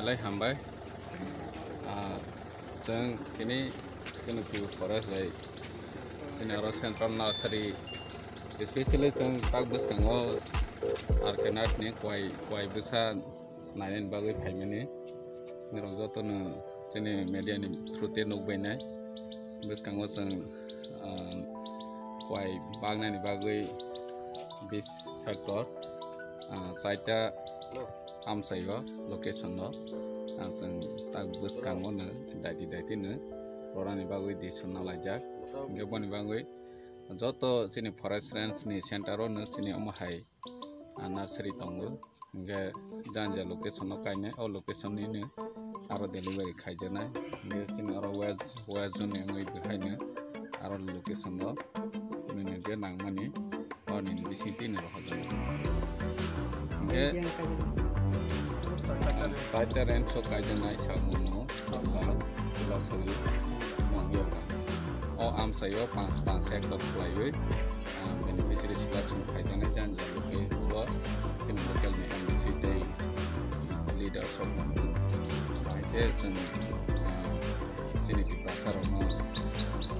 Malay hambai जों kini view forest lai sini aro central nursery especially जों tak buskango arkenat ni kwai busa nainen bagui phaimani nirong joto no sini media ni through nukbainai buskango जों kwai bagna ni bagui 20 hectare saita amsaigo location no जों tak buskango no daiti no rorani bagui di swnamjak geboni bagui joto sini forest range ni center no sini omahai nursery tongo nge janja location no kaine o location ni ne aro delivery khaijana nge sini aro west zone ngoi behaine aro location no ne je nangmani oni bisiti ne rohajana nge saita range so kaijana samuno sila soli manwirokno o amsayo 5 hectare plaiwe beneficiary selection kaijana janja loke ruwa tin local ni MDC day leader so ai jen sini di pasar no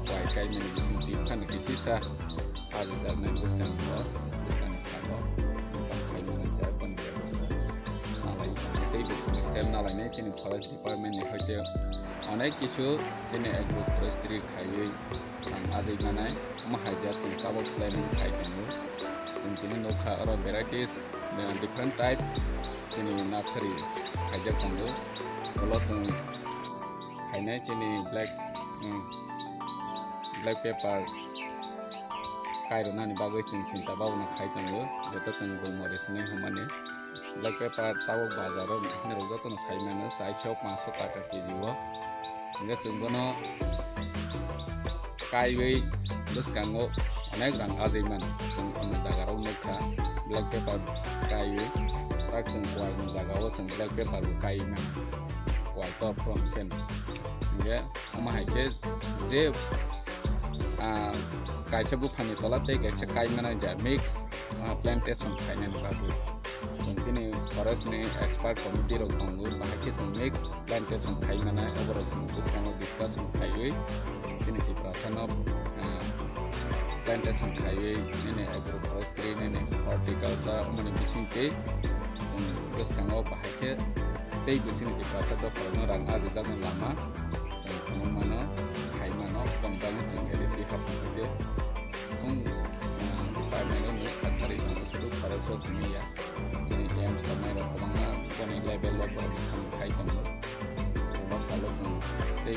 wai kai ni bisiti kan kisisa ada jana buskan sabo kai ni japan dia nalai tei business style nalai ne sini forest department ni hoite onek kisu sini agroforestry khaiye adai manai mahaja tin tabo planning khai dinu sini nokha aro varieties different type sini nursery kaijak tongo olo sing khainai sini black pepper kairona ni bagoi cinta bauna khai tongo joto sing golmoric ni humane black pepper tabo bazaro ni rogoto no saimano 400-500 taka kg wo nge chungbono kaiwei buskango onek rang aziman sing ono dagaro nokha black pepper kaiwei tak sing kwai no dagao sing black pepper kaiman kwai top from ken nge amahai ke je kaisa bufani tola te kaisa kaimana ja mix plantation khainen babu sini forest ni expert committee rok tongo bahaki sing mix plantation khaimana overall sing discussion khaiwe sini ki prasana plantation khaiwe nene agroforestry nene horticulture mani bising te discussion bahaki tei bising ki prasada forno rang ajak lama sing mana khaimana pondang sing edisi hapde department ni sakari sulu forest sini ya jadi CEM stamai rok bang koni level lo ber sam khai tong lo salo sing tei